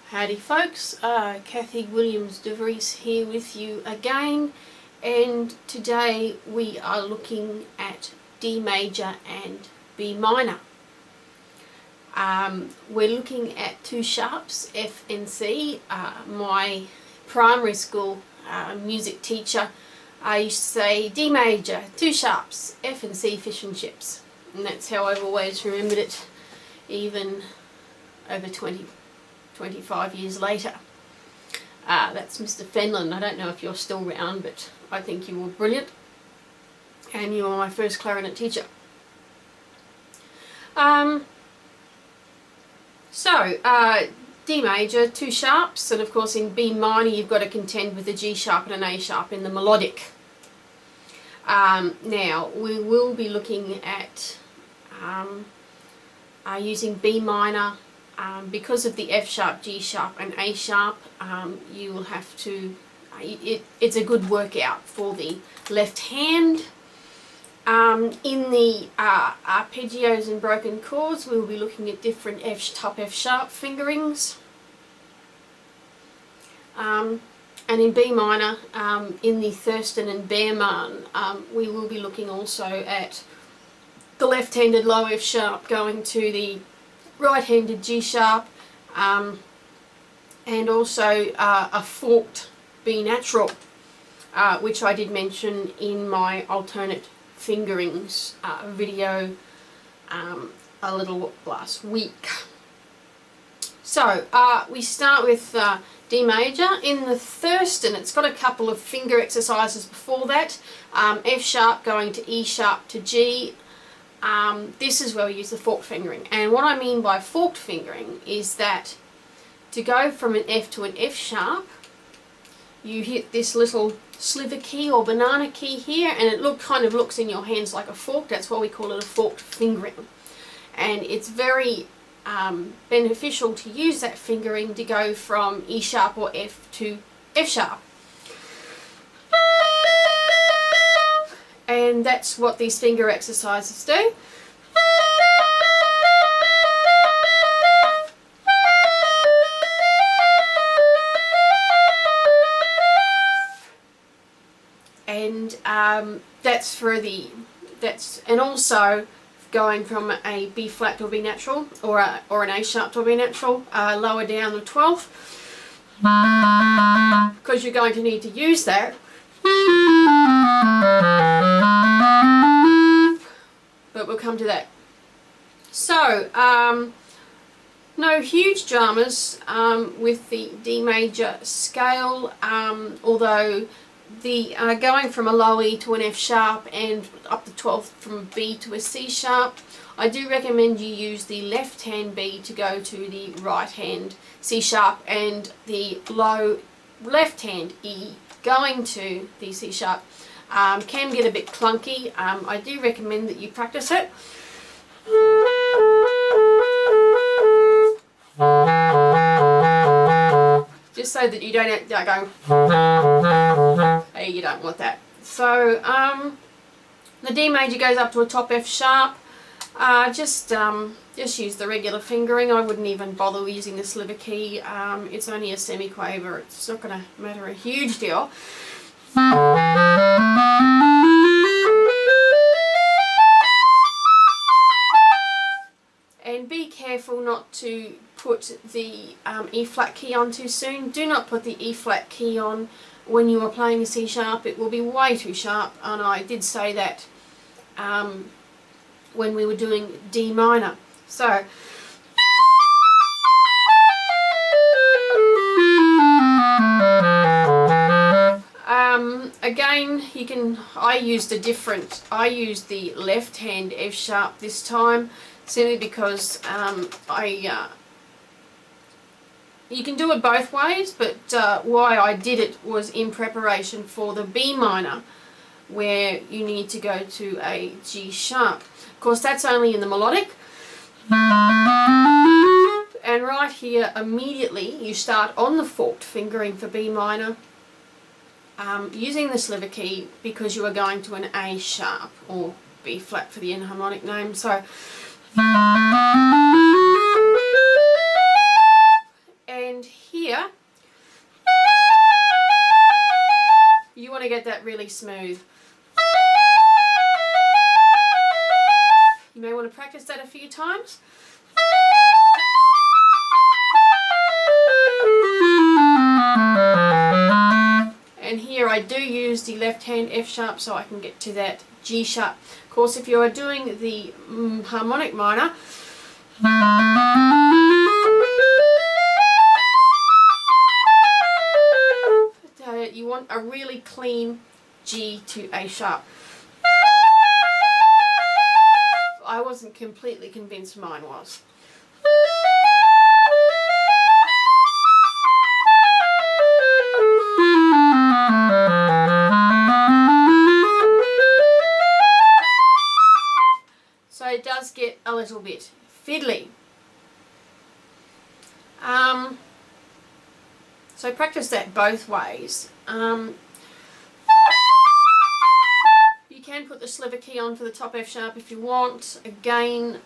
Howdy folks, Kathy Williams-Devries here with you again, and today we are looking at D major and B minor. We're looking at two sharps, F and C. My primary school music teacher used to say D major, two sharps, F and C, fish and chips, and that's how I've always remembered it, even over 25 years later. That's Mr. Fenlon. I don't know if you're still around, but I think you were brilliant, and you were my first clarinet teacher. D major, two sharps, and of course in B minor you've got to contend with a G sharp and an A sharp in the melodic. Now we will be looking at using B minor. Because of the F sharp, G sharp and A sharp, you will have to, it's a good workout for the left hand. In the arpeggios and broken chords, we will be looking at different top F sharp fingerings. And in B minor, in the Thurston and Baermann, we will be looking also at the left-handed low F sharp going to the right-handed G sharp, and also a forked B natural, which I did mention in my alternate fingerings video a little last week. So we start with D major. In the Thurston, it's got a couple of finger exercises before that. F sharp going to E sharp to G. This is where we use the forked fingering, and what I mean by forked fingering is that to go from an F to an F sharp, you hit this little sliver key or banana key here, and it kind of looks in your hands like a fork. That's why we call it a forked fingering, and it's very beneficial to use that fingering to go from E sharp or F to F sharp. And that's what these finger exercises do. And that's for the, and also going from a B flat to a B natural, or an A sharp to a B natural, lower down the 12th, because you're going to need to use that. But we'll come to that. So, no huge dramas with the D major scale, although the going from a low E to an F sharp and up the 12th from a B to a C sharp, I do recommend you use the left hand B to go to the right hand C sharp, and the low left hand E going to the C sharp can get a bit clunky. I do recommend that you practice it. Just so that you don't go, hey, you don't want that. So the D major goes up to a top F sharp. Just use the regular fingering. I wouldn't even bother using the sliver key. It's only a semiquaver. It's not going to matter a huge deal. And be careful not to put the E flat key on too soon. Do not put the E flat key on when you are playing a C sharp. It will be way too sharp, and I did say that when we were doing D minor. So again, you can, I used the left hand F sharp this time, simply because you can do it both ways, but why I did it was in preparation for the B minor, where you need to go to a G sharp. Of course, that's only in the melodic. And right here, immediately, you start on the forked fingering for B minor, using the sliver key, because you are going to an A sharp, or B flat for the enharmonic name. So, and to get that really smooth. You may want to practice that a few times. And here I do use the left hand F sharp so I can get to that G sharp. Of course, if you are doing the harmonic minor, you want a really clean G to A sharp. I wasn't completely convinced mine was. So it does get a little bit fiddly. So practice that both ways. You can put the sliver key on for the top F sharp if you want. Again,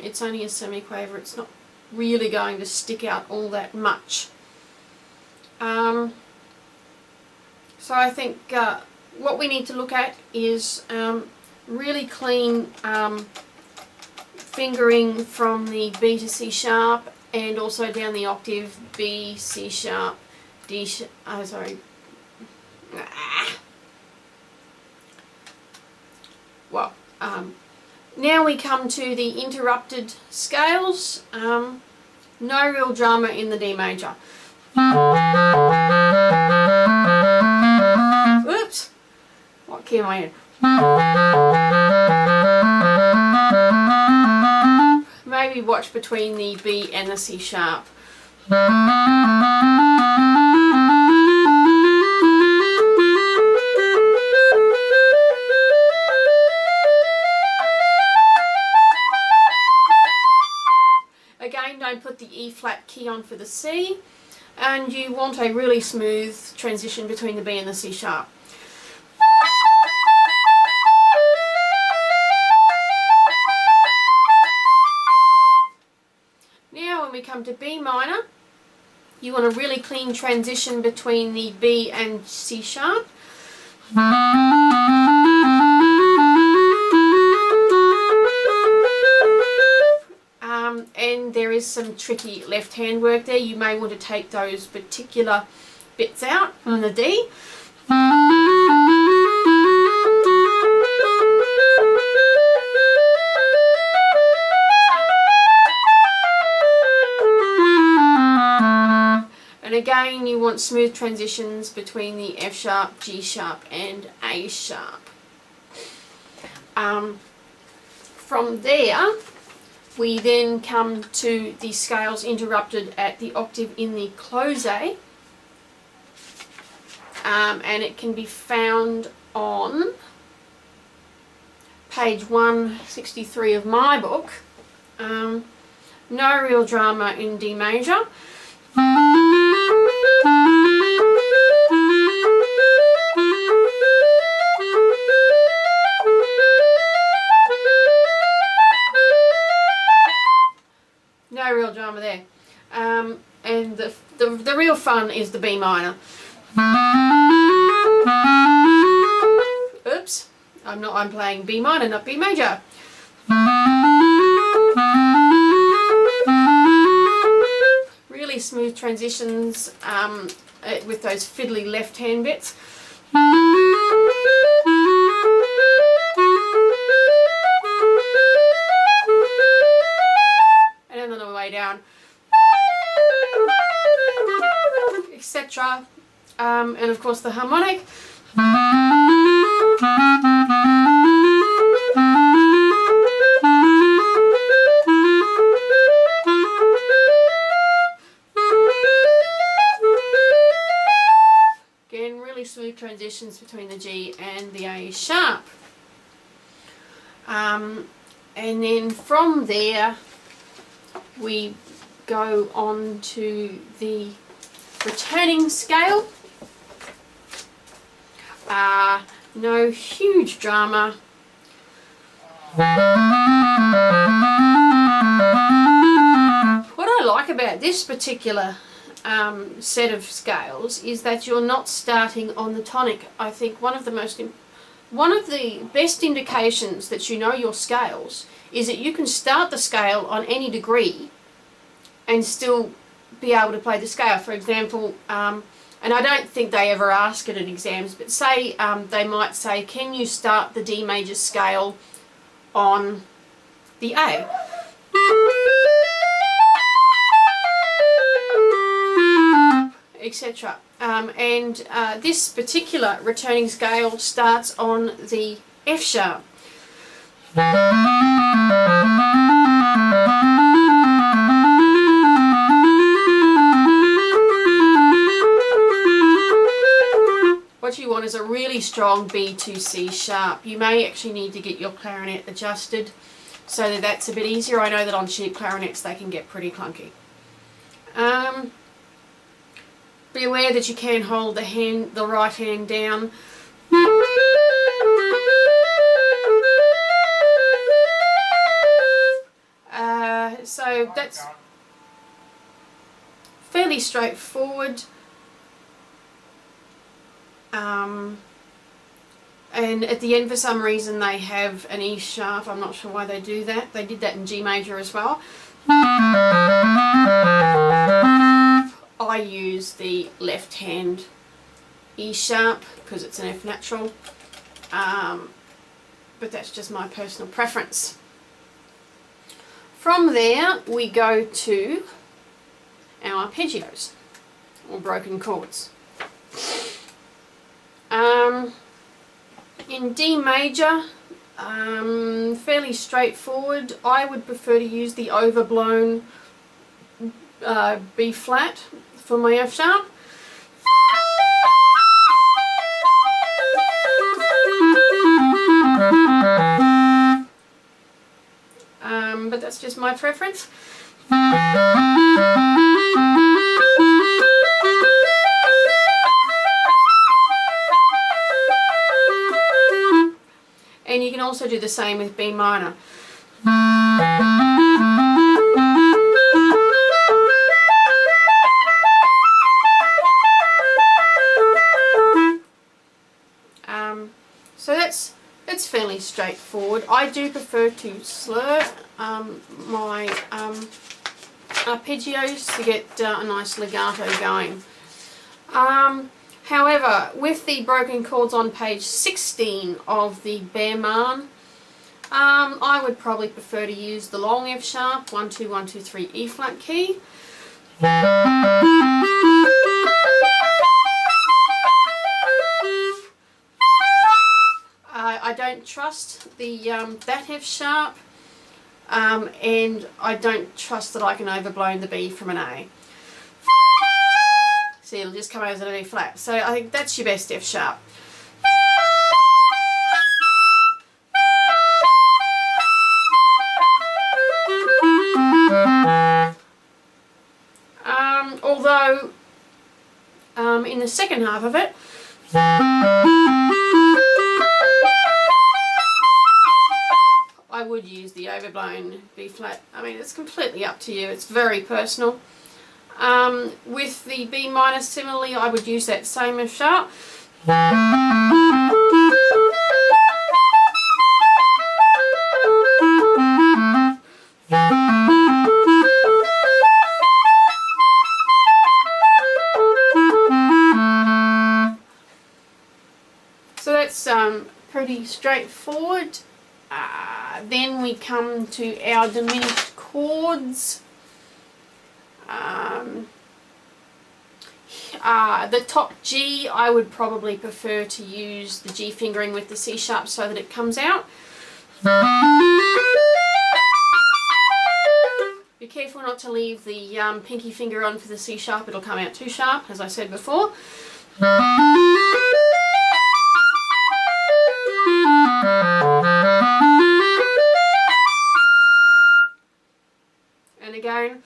it's only a semiquaver. It's not really going to stick out all that much. So I think what we need to look at is really clean fingering from the B to C sharp and also down the octave B, C sharp, D sharp, Well, now we come to the interrupted scales. No real drama in the D major. Oops! What key am I in? Maybe watch between the B and the C sharp. Again, don't put the E flat key on for the C, and you want a really smooth transition between the B and the C sharp. Now when we come to B minor, you want a really clean transition between the B and C sharp. And there is some tricky left hand work there. You may want to take those particular bits out on the D. And again, you want smooth transitions between the F sharp, G sharp and A sharp. From there, we then come to the scales interrupted at the octave in the close, and it can be found on page 163 of my book. No real drama in D major. No real drama there. And the real fun is the B minor. Oops, I'm playing B minor, not B major. Really smooth transitions with those fiddly left hand bits. And then on the way down, etc. And of course the harmonic. Again, really smooth transitions between the G and the A sharp. And then from there we go on to the returning scale. No huge drama. What I like about this particular set of scales is that you're not starting on the tonic. I think one of the best indications that you know your scales is that you can start the scale on any degree and still be able to play the scale. For example, and I don't think they ever ask it at exams, but say they might say, can you start the D major scale on the A? Etc. And this particular returning scale starts on the F sharp. What you want is a really strong B to C sharp. You may actually need to get your clarinet adjusted so that that's a bit easier. I know that on cheap clarinets they can get pretty clunky. Be aware that you can hold the right hand down. So that's fairly straightforward. And at the end, for some reason, they have an E sharp. I'm not sure why they do that. They did that in G major as well. I use the left hand E sharp because it's an F natural, but that's just my personal preference. From there we go to our arpeggios, or broken chords. In D major, fairly straightforward. I would prefer to use the overblown B flat for my F sharp. But that's just my preference. And you can also do the same with B minor. So that's fairly straightforward. I do prefer to slur my arpeggios to get a nice legato going. However, with the broken chords on page 16 of the Baermann, I would probably prefer to use the long F sharp, 1 2 1 2 3 E flat key. I don't trust the that F sharp, and I don't trust that I can overblow the B from an A. See, it'll just come out as an E flat. So I think that's your best F sharp. Although in the second half of it, I would use the overblown B flat. I mean, it's completely up to you. It's very personal. With the B minor, similarly, I would use that same F sharp. So that's pretty straightforward. Then we come to our diminished chords. The top G, I would probably prefer to use the G fingering with the C sharp so that it comes out. Be careful not to leave the pinky finger on for the C sharp, it'll come out too sharp, as I said before. And again.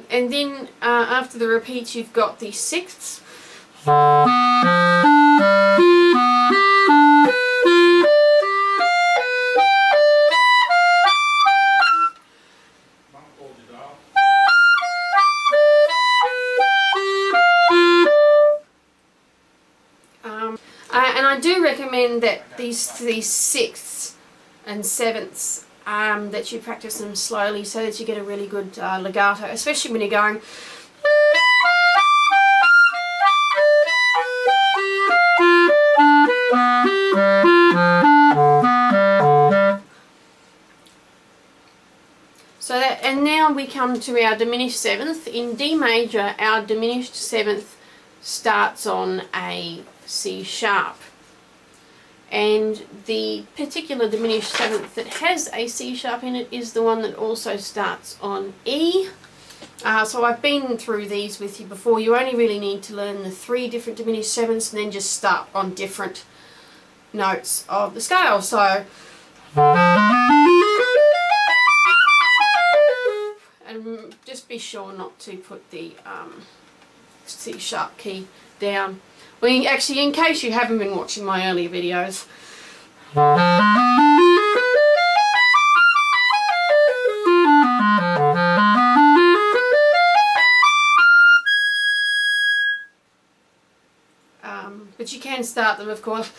And then after the repeats, you've got the sixths. And I do recommend that these sixths and sevenths, that you practice them slowly so that you get a really good legato, especially when you're going. So that, and now we come to our diminished seventh. In D major, our diminished seventh starts on a C sharp. And the particular diminished seventh that has a C sharp in it is the one that also starts on E. So I've been through these with you before. You only really need to learn the 3 different diminished sevenths and then just start on different notes of the scale. So, and just be sure not to put the C sharp key down. Well, actually, in case you haven't been watching my earlier videos, but you can start them, of course.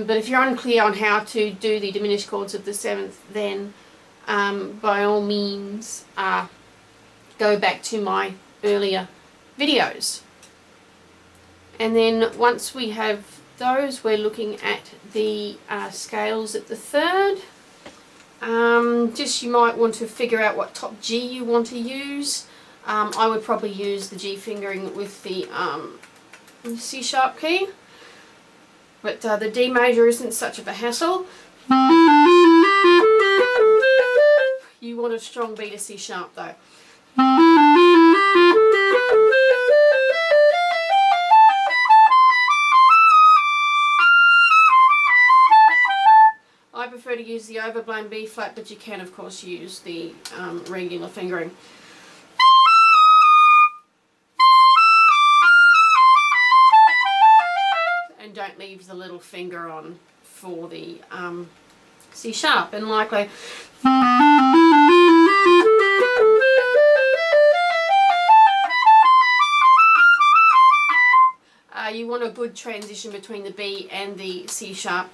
But if you're unclear on how to do the diminished chords of the seventh, then by all means go back to my earlier videos. And then once we have those, we're looking at the scales at the third. Just you might want to figure out what top G you want to use. I would probably use the G fingering with the C sharp key. But the D major isn't such of a hassle. You want a strong B to C sharp though. I prefer to use the overblown B flat, but you can of course use the regular fingering. Don't leave the little finger on for the C sharp, and likely you want a good transition between the B and the C sharp.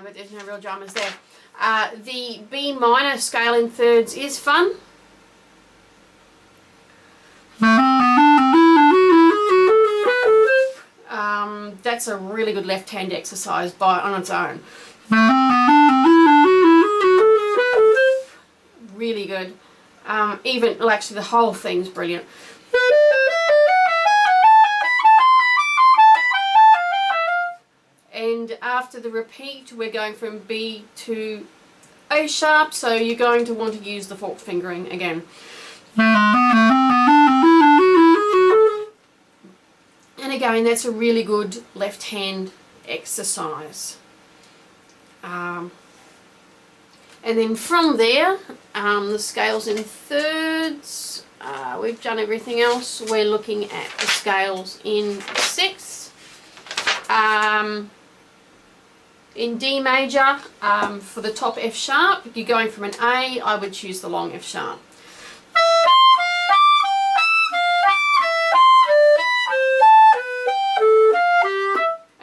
But there's no real dramas there. The B minor scale in thirds is fun. That's a really good left hand exercise on its own. Really good. Well, actually the whole thing's brilliant. And after the repeat, we're going from B to A sharp, so you're going to want to use the forked fingering again. And again, that's a really good left hand exercise. And then from there, the scales in thirds, we've done everything else. We're looking at the scales in sixths. In D major, for the top F sharp, if you're going from an A, I would choose the long F sharp.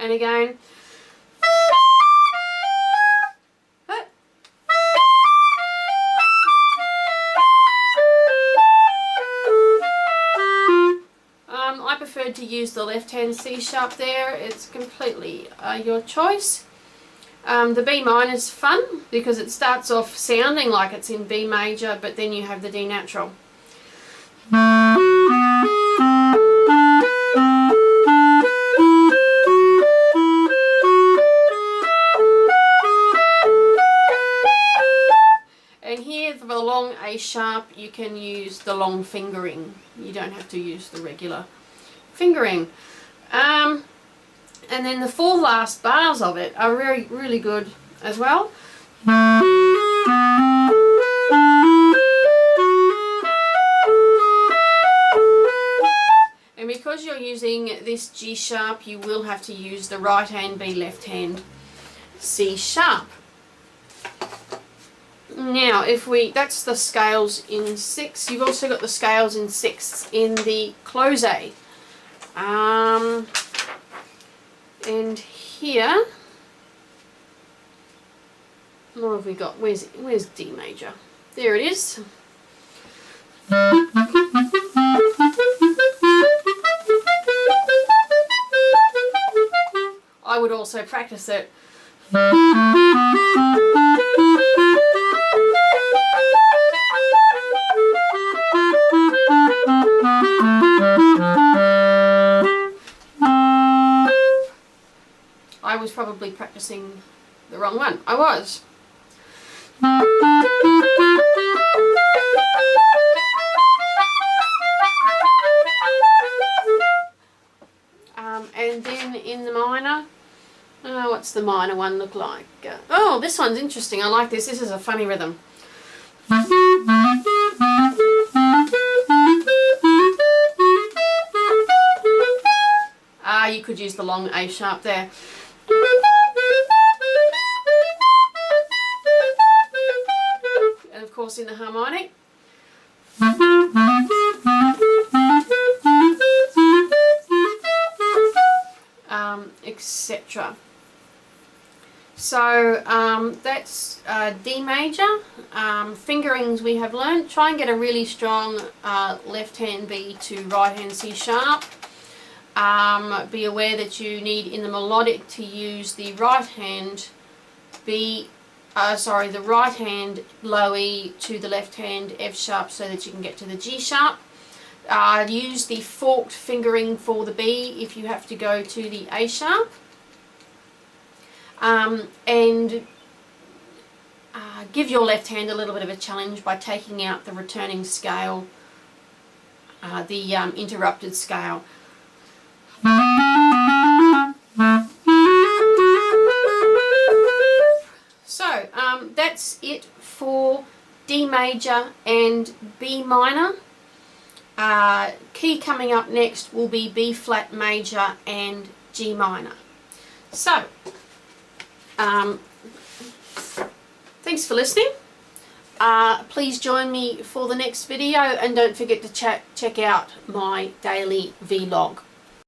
And again, I preferred to use the left hand C sharp there. It's completely your choice. The B minor is fun because it starts off sounding like it's in B major, but then you have the D natural. And here for the long A sharp, you can use the long fingering. You don't have to use the regular fingering. And then the 4 last bars of it are really good as well. And because you're using this G sharp, you will have to use the right hand B, left hand C sharp. Now, that's the scales in 6. You've also got the scales in 6 in the Klose. And here, what have we got? Where's D major? There it is. I would also practice it. I was probably practicing the wrong one. I was. And then in the minor, what's the minor one look like? Oh, this one's interesting. I like this. This is a funny rhythm. You could use the long A sharp there. And of course in the harmonic. Etc. So that's D major. Fingerings we have learned. Try and get a really strong left hand B to right hand C sharp. Be aware that you need in the melodic to use the right hand the right hand low E to the left hand F sharp so that you can get to the G sharp. Use the forked fingering for the B if you have to go to the A sharp. And give your left hand a little bit of a challenge by taking out the returning scale, the interrupted scale. So that's it for D major and B minor. Key coming up next will be B flat major and G minor. So thanks for listening. Please join me for the next video, and don't forget to check out my daily vlog.